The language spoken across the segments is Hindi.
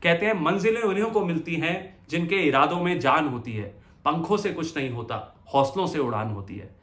कहते हैं मंजिलें उन्हीं को मिलती हैं जिनके इरादों में जान होती है। पंखों से कुछ नहीं होता, हौसलों से उड़ान होती है।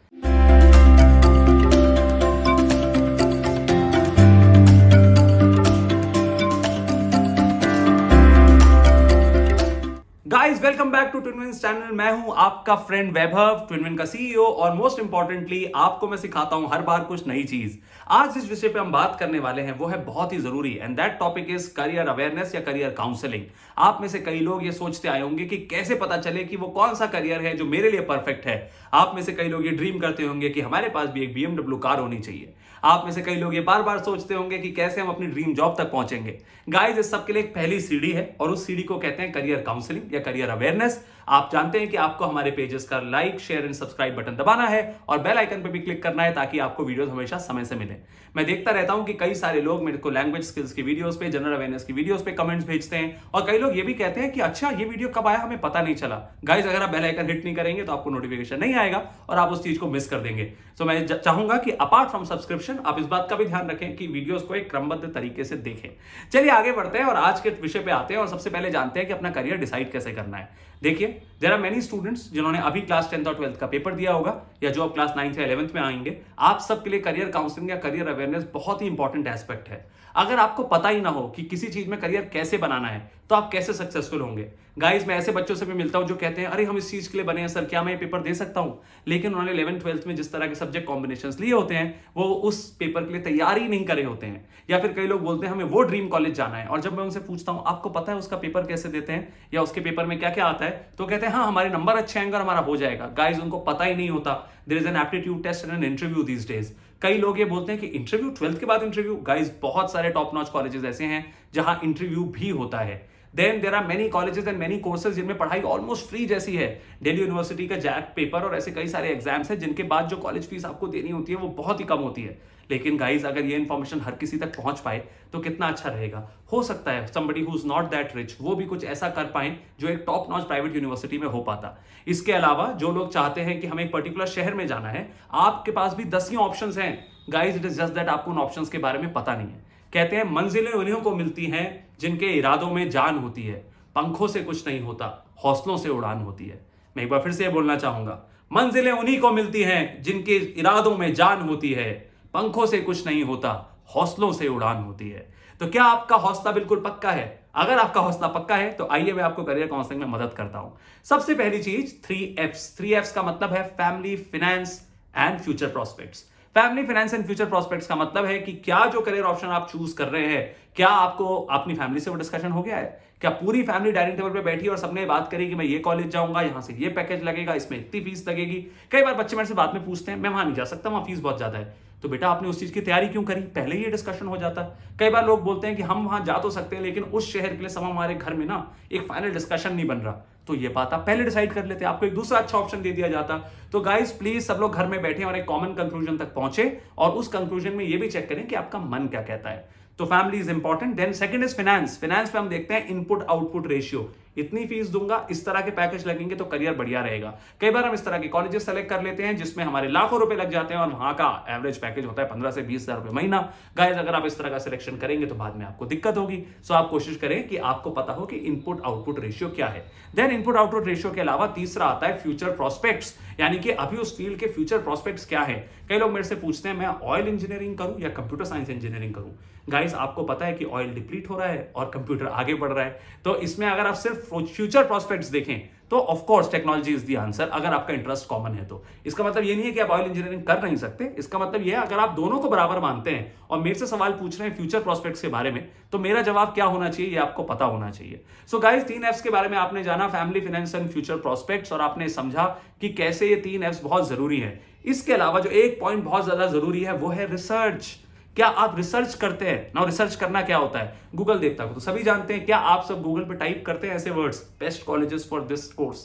Guys welcome back to Twinwins channel. मैं हूं आपका फ्रेंड वैभव, ट्विनविन का सीईओ, और मोस्ट इंपॉर्टेंटली आपको मैं सिखाता हूं हर बार कुछ नई चीज। आज जिस विषय पे हम बात करने वाले हैं वो है बहुत ही जरूरी, and that topic is career awareness या करियर काउंसलिंग। आप में से कई लोग ये सोचते आए होंगे कि कैसे पता चले कि वो कौन सा करियर है जो मेरे लिए परफेक्ट है। आप में से कई लोग ये ड्रीम करते होंगे कि हमारे पास भी एक BMW कार होनी चाहिए। आप में से कई लोग ये बार बार सोचते होंगे कि कैसे हम अपनी ड्रीम जॉब तक पहुंचेंगे। गाइस इस सब के लिए एक पहली सीढ़ी है और उस सीढ़ी को कहते हैं करियर काउंसलिंग या करियर अवेयरनेस। आप जानते हैं कि आपको हमारे पेजेस का like, share and subscribe button दबाना है और बेल आइकन पे भी क्लिक करना है ताकि आपको वीडियोस हमेशा समय से मिले। मैं देखता रहता हूं कि कई सारे लोग मेरे को लैंग्वेज स्किल्स की वीडियोस पे, जनरल अवेयरनेस की वीडियोस पे कमेंट्स भेजते हैं और कई लोग ये भी कहते हैं कि अच्छा ये वीडियो कब आया, हमें पता नहीं चला। गाइस अगर आप बेल आइकन हिट नहीं करेंगे तो आपको नोटिफिकेशन नहीं आएगा और आप उस चीज को मिस कर देंगे। तो मैं चाहूंगा कि अपार्ट फ्रॉम सब्सक्रिप्शन आप इस बात का भी ध्यान रखें कि वीडियोस को एक क्रमबद्ध तरीके से देखें। चलिए आगे बढ़ते हैं और आज के विषय पे आते हैं और सबसे पहले जानते हैं कि अपना करियर डिसाइड कैसे करना है। देखिए, देयर आर मेनी स्टूडेंट्स जिन्होंने अभी क्लास 10th और 12th का पेपर दिया होगा या जो अब क्लास 9th या 11th में आएंगे। आप सबके लिए करियर काउंसलिंग या करियर अवेयरनेस बहुत ही इंपॉर्टेंट एस्पेक्ट है। अगर आपको पता ही ना हो कि किसी चीज में करियर कैसे बनाना है तो आप कैसे सक्सेसफुल होंगे। गाइस मैं ऐसे बच्चों से भी मिलता हूं जो कहते हैं अरे हम इस चीज के लिए बने हैं सर, क्या मैं ये पेपर दे सकता हूं? लेकिन उन्होंने 11th 12th में जिस तरह के सब्जेक्ट कॉम्बिनेशंस लिए होते हैं वो उस पेपर के लिए तैयार ही नहीं करे होते हैं। या फिर कई लोग बोलते हैं हमें वो ड्रीम कॉलेज जाना है, और जब मैं उनसे पूछता हूं आपको पता है उसका पेपर कैसे देते हैं या उसके पेपर में क्या क्या आता है, तो कहते हैं हाँ हमारे नंबर अच्छे आएंगे और हमारा हो जाएगा। गाइस उनको पता ही नहीं होता there is an aptitude test and an interview these days. कई लोग ये बोलते हैं कि इंटरव्यू 12th के बाद इंटरव्यू। गाइस बहुत सारे टॉप नॉच कॉलेजेस ऐसे हैं जहां इंटरव्यू भी होता है। Then there are many colleges and many courses जिनमें पढ़ाई ऑलमोस्ट फ्री जैसी है। दिल्ली यूनिवर्सिटी का जैक पेपर और ऐसे कई सारे एग्जाम्स हैं जिनके बाद जो कॉलेज फीस आपको देनी होती है वो बहुत ही कम होती है। लेकिन गाइस अगर ये इंफॉर्मेशन हर किसी तक पहुंच पाए तो कितना अच्छा रहेगा। हो सकता है somebody who is not that rich वो भी कुछ ऐसा कर पाए जो एक टॉप नॉच प्राइवेट यूनिवर्सिटी में हो पाता। इसके अलावा जो लोग चाहते हैं कि हमें एक पर्टिकुलर शहर में जाना है, आपके पास भी 10 ऑप्शंस हैं। Guys it is just that आपको उन ऑप्शंस के बारे में पता नहीं है। कहते हैं मंजिलें उन्हीं को मिलती हैं जिनके इरादों में जान होती है। पंखों से कुछ नहीं होता, हौसलों से उड़ान होती है। मैं एक बार फिर से बोलना चाहूंगा, मंजिलें उन्हीं को मिलती हैं जिनके इरादों में जान होती है। पंखों से कुछ नहीं होता, हौसलों से उड़ान होती है। तो क्या आपका हौसला बिल्कुल पक्का है? अगर आपका हौसला पक्का है तो आइए मैं आपको करियर काउंसलिंग में मदद करता हूं। सबसे पहली चीज 3Fs का मतलब है family, finance and future prospects. Family, finance and future prospects का मतलब है कि क्या जो करियर ऑप्शन आप चूज कर रहे हैं, क्या आपको अपनी फैमिली से वो डिस्कशन हो गया है? क्या पूरी फैमिली डाइनिंग टेबल पे बैठी और सबने बात करी कि मैं ये कॉलेज जाऊंगा, यहां से ये पैकेज लगेगा, इसमें इतनी फीस लगेगी? कई बार बच्चे मेरे से बाद में पूछते हैं मैं वहां नहीं जा सकता, वहां फीस बहुत ज्यादा है। तो बेटा आपने उस चीज की तैयारी क्यों करी? पहले ही ये डिस्कशन हो जाता। कई बार लोग बोलते हैं कि हम वहां जा तो सकते हैं लेकिन उस शहर के लिए सब हमारे घर में ना एक फाइनल डिस्कशन नहीं बन रहा। तो ये बात आप पहले डिसाइड कर लेते, आपको एक दूसरा अच्छा ऑप्शन दे दिया जाता। तो गाइस प्लीज सब लोग घर में बैठे और एक कॉमन कंक्लूजन तक पहुंचे और उस कंक्लूजन में ये भी चेक करें कि आपका मन क्या कहता है। तो family is important. Then second is finance. Finance पे हम देखते हैं इनपुट आउटपुट रेशियो। इतनी फीस दूंगा, इस तरह के पैकेज लगेंगे तो करियर बढ़िया रहेगा। कई बार हम इस तरह के कॉलेजेस सेलेक्ट कर लेते हैं जिसमें हमारे लाखों रुपए लग जाते हैं और वहां का एवरेज पैकेज होता है 15 से 20 हजार रुपए महीना। गाइस अगर आप इस तरह का सिलेक्शन करेंगे तो बाद में आपको दिक्कत होगी। सो आप कोशिश करें कि आपको पता हो कि इनपुट आउटपुट रेशियो क्या है। देन इनपुट आउटपुट रेशियो के अलावा तीसरा आता है फ्यूचर प्रोस्पेक्ट्स, यानी कि अभी उस फील्ड के फ्यूचर प्रोस्पेक्ट्स क्या है। कई लोग मेरे से पूछते हैं मैं ऑयल इंजीनियरिंग करूं या कंप्यूटर साइंस इंजीनियरिंग करूं। गाइस आपको पता है कि ऑयल डिप्लीट हो रहा है और कंप्यूटर आगे बढ़ रहा है, तो इसमें अगर आप सिर्फ फ्यूचर प्रोस्पेक्ट्स देखें तो of course technology is the answer. अगर आपका इंटरेस्ट कॉमन है तो इसका मतलब ये नहीं है कि आप ऑयल इंजीनियरिंग कर नहीं सकते। इसका मतलब ये है अगर आप दोनों को बराबर मानते हैं और मेरे से सवाल पूछ रहे हैं फ्यूचर प्रोस्पेक्ट्स के बारे में, तो मेरा जवाब क्या होना चाहिए ये आपको पता होना चाहिए। सो गाइस 3Fs के बारे में आपने जाना, family, finance and future prospects, और आपने समझा कि कैसे ये 3Fs बहुत जरूरी है। इसके अलावा जो एक पॉइंट बहुत ज्यादा जरूरी है वो है रिसर्च। क्या आप रिसर्च करते हैं ना? रिसर्च करना क्या होता है? गूगल देखता हूं तो सभी जानते हैं। क्या आप सब गूगल पे टाइप करते हैं ऐसे words, best colleges for this course,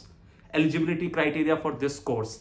eligibility criteria for this course,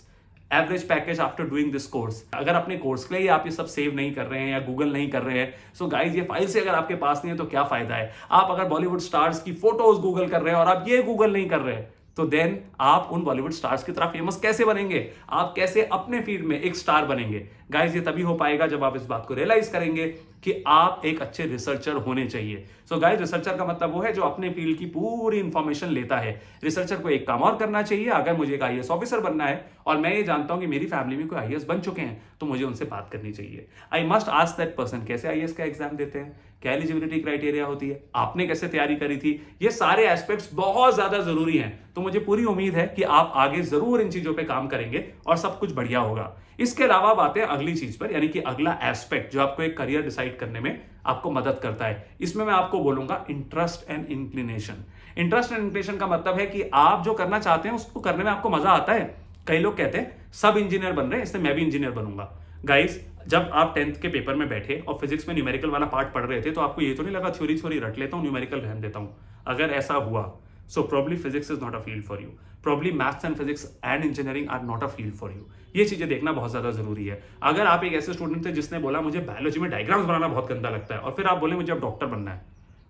average package after doing this course? अगर अपने कोर्स के लिए आप ये सब सेव नहीं कर रहे हैं या गूगल नहीं कर रहे हैं, सो गाइस ये फाइल से अगर आपके पास नहीं है तो क्या फायदा है? आप अगर बॉलीवुड स्टार्स की फोटोज गूगल कर रहे हैं और आप ये गूगल नहीं कर रहे हैं, तो देन आप उन बॉलीवुड स्टार्स की तरह फेमस कैसे बनेंगे? आप कैसे अपने फील्ड में एक स्टार बनेंगे? गाइस ये तभी हो पाएगा जब आप इस बात को रियलाइज करेंगे कि आप एक अच्छे रिसर्चर होने चाहिए। सो गाइस, रिसर्चर का मतलब वो है जो अपने फील्ड की पूरी इंफॉर्मेशन लेता है। रिसर्चर को एक काम और करना चाहिए, अगर मुझे एक आईएएस ऑफिसर बनना है और मैं ये जानता हूं कि मेरी फैमिली में कोई आईएएस बन चुके हैं, तो मुझे उनसे बात करनी चाहिए। I must ask that person कैसे आईएएस का एग्जाम देते हैं, क्या एलिजिबिलिटी क्राइटेरिया होती है, आपने कैसे तैयारी करी थी, ये सारे एस्पेक्ट्स बहुत ज्यादा जरूरी हैं। तो मुझे पूरी उम्मीद है कि आप आगे जरूर इन चीजों पे काम करेंगे और सब कुछ बढ़िया होगा। इसके अलावा बातें अगली चीज पर, यानी कि अगला एस्पेक्ट जो आपको एक करियर डिसाइड करने में आपको मदद करता है, इसमें मैं आपको बोलूंगा interest and inclination. Interest and inclination का मतलब है कि आप जो करना चाहते हैं उसको करने में आपको मजा आता है। कई लोग कहते हैं सब इंजीनियर बन रहे हैं इसलिए मैं भी इंजीनियर बनूंगा। गाइस, जब आप 10th के पेपर में बैठे और फिजिक्स में न्यूमेरिकल वाला पार्ट पढ़ रहे थे तो आपको ये तो नहीं लगा थ्योरी रट लेता हूं, न्यूमेरिकल रहने देता हूं? अगर ऐसा हुआ, so probably physics is not a field for you, probably maths and physics and engineering are not a field for you। ये चीजें देखना बहुत ज्यादा जरूरी है। अगर आप एक ऐसे स्टूडेंट थे जिसने बोला मुझे बायोलॉजी में डायग्राम्स बनाना बहुत गंदा लगता है और फिर आप बोले मुझे अब डॉक्टर बनना है,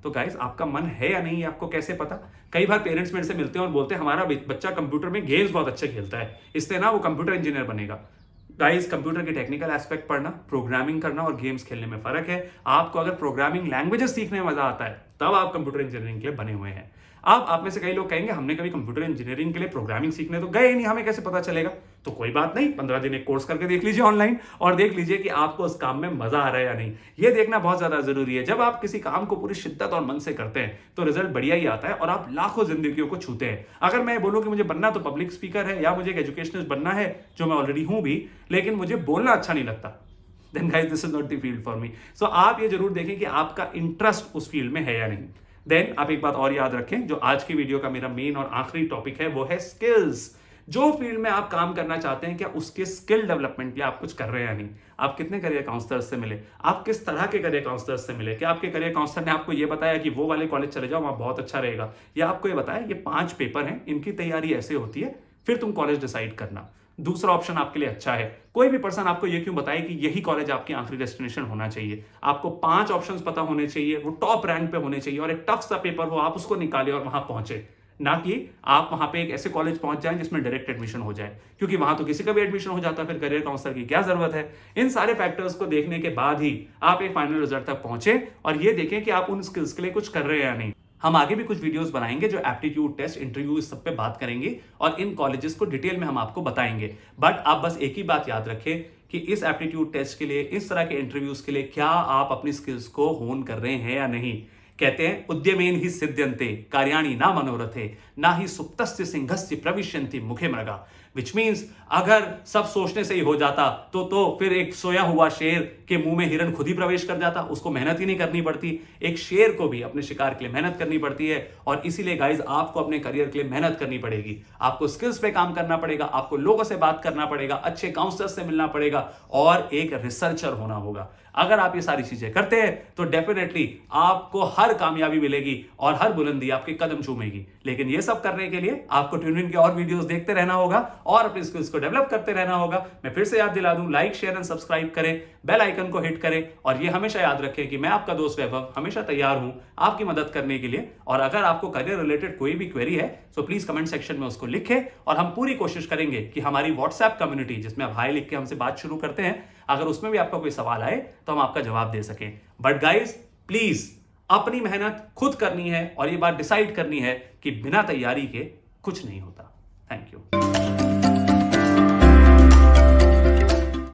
तो गाइस आपका मन है या नहीं, आपको कैसे पता? कई बार पेरेंट्स मेरे से मिलते हैं और बोलते हैं हमारा बच्चा कंप्यूटर में गेम्स बहुत अच्छे खेलता है, इसलिए ना वो कंप्यूटर इंजीनियर बनेगा। गाइस, कंप्यूटर के टेक्निकल एस्पेक्ट पढ़ना, प्रोग्रामिंग करना और गेम्स खेलने में फर्क है। आपको अगर प्रोग्रामिंग लैंग्वेजेस सीखने में मजा आता है तब आप कंप्यूटर इंजीनियरिंग के लिए बने हुए हैं। अब आप में से कई लोग कहेंगे हमने कभी कंप्यूटर इंजीनियरिंग के लिए प्रोग्रामिंग सीखने तो गए नहीं, हमें कैसे पता चलेगा? तो कोई बात नहीं, 15 दिन एक कोर्स करके देख लीजिए ऑनलाइन और देख लीजिए कि आपको उस काम में मजा आ रहा है या नहीं। ये देखना बहुत ज्यादा जरूरी है। जब आप किसी काम को पूरी शिद्दत और मन से करते हैं तो रिजल्ट बढ़िया ही आता है और आप लाखों जिंदगियों को छूते हैं। अगर मैं बोलूं कि मुझे बनना तो पब्लिक स्पीकर है या मुझे एक एजुकेशनिस्ट बनना है, जो मैं ऑलरेडी हूं भी, लेकिन मुझे बोलना अच्छा नहीं लगता, then guys this is not the field for me। so आप ये जरूर देखें कि आपका इंटरेस्ट उस फील्ड में है या नहीं। देन आप एक बात और याद रखें, जो आज की वीडियो का मेरा मेन और आखिरी टॉपिक है वो है स्किल्स। जो फील्ड में आप काम करना चाहते हैं, क्या उसके स्किल डेवलपमेंट के लिए आप कुछ कर रहे हैं या नहीं? आप कितने करियर काउंसलर्स से मिले, आप किस तरह के करियर काउंसलर्स से मिले? क्या आपके करियर काउंसलर ने आपको ये बताया कि वो वाले कॉलेज चले जाओ वहां बहुत अच्छा रहेगा, या आपको ये बताया ये 5 पेपर हैं, इनकी तैयारी ऐसे होती है, फिर तुम कॉलेज डिसाइड करना? दूसरा ऑप्शन आपके लिए अच्छा है। कोई भी पर्सन आपको ये क्यों बताए कि यही कॉलेज आपकी आखिरी डेस्टिनेशन होना चाहिए? आपको 5 ऑप्शंस पता होने चाहिए, वो टॉप रैंक पे होने चाहिए और एक टफ सा पेपर हो, आप उसको निकाले और वहां पहुंचे, ना कि आप वहां पे एक ऐसे कॉलेज पहुंच जाएं जिसमें डायरेक्ट एडमिशन हो जाए, क्योंकि वहां तो किसी का भी एडमिशन हो जाता है, फिर करियर काउंसलर की क्या जरूरत है? इन सारे फैक्टर्स को देखने के बाद ही आप एक फाइनल रिजल्ट तक पहुंचे और ये देखें कि आप उन स्किल्स के लिए कुछ कर रहे हैं या नहीं। हम आगे भी कुछ वीडियोस बनाएंगे जो एप्टीट्यूड टेस्ट, इंटरव्यू, इस सब पे बात करेंगे और इन कॉलेजेस को डिटेल में हम आपको बताएंगे। बट आप बस एक ही बात याद रखें कि इस एप्टीट्यूड टेस्ट के लिए, इस तरह के इंटरव्यूज के लिए क्या आप अपनी स्किल्स को होन कर रहे हैं या नहीं? कहते हैं उद्यमेन ही सिद्ध्यन्ते कार्याणि न मनोरथे ना ही सुप्तस्य सिंहस्य प्रविश्यन्ति मुखे मृगा। विच मीन्स अगर सब सोचने से ही हो जाता तो फिर एक सोया हुआ शेर के मुंह में हिरन खुद ही प्रवेश कर जाता, उसको मेहनत ही नहीं करनी पड़ती। एक शेर को भी अपने शिकार के लिए मेहनत करनी पड़ती है और इसीलिए गाइज आपको अपने करियर के लिए मेहनत करनी पड़ेगी। आपको स्किल्स पे काम करना पड़ेगा, आपको लोगों से बात करना पड़ेगा, अच्छे काउंसलर से मिलना पड़ेगा और एक रिसर्चर होना होगा। अगर आप ये सारी चीजें करते हैं तो डेफिनेटली आपको हर कामयाबी मिलेगी और हर बुलंदी आपके कदम चूमेगी। लेकिन ये सब करने के लिए आपको ट्विनविन के और वीडियोस देखते रहना होगा और अपने स्किल्स को डेवलप करते रहना होगा। मैं फिर से याद दिला दूं, लाइक, शेयर एंड सब्सक्राइब करें, बेल आइकन को हिट करें और ये हमेशा याद रखें कि मैं आपका दोस्त वैभव हमेशा तैयार हूं आपकी मदद करने के लिए। और अगर आपको करियर रिलेटेड कोई भी क्वेरी है तो प्लीज कमेंट सेक्शन में उसको लिखें और हम पूरी कोशिश करेंगे कि हमारी व्हाट्सएप कम्युनिटी, जिसमें आप हाई लिख के हमसे बात शुरू करते हैं, अगर उसमें भी आपका कोई सवाल आए तो हम आपका जवाब दे सकें। बट गाइज प्लीज अपनी मेहनत खुद करनी है और ये बात डिसाइड करनी है कि बिना तैयारी के कुछ नहीं होता। Thank you.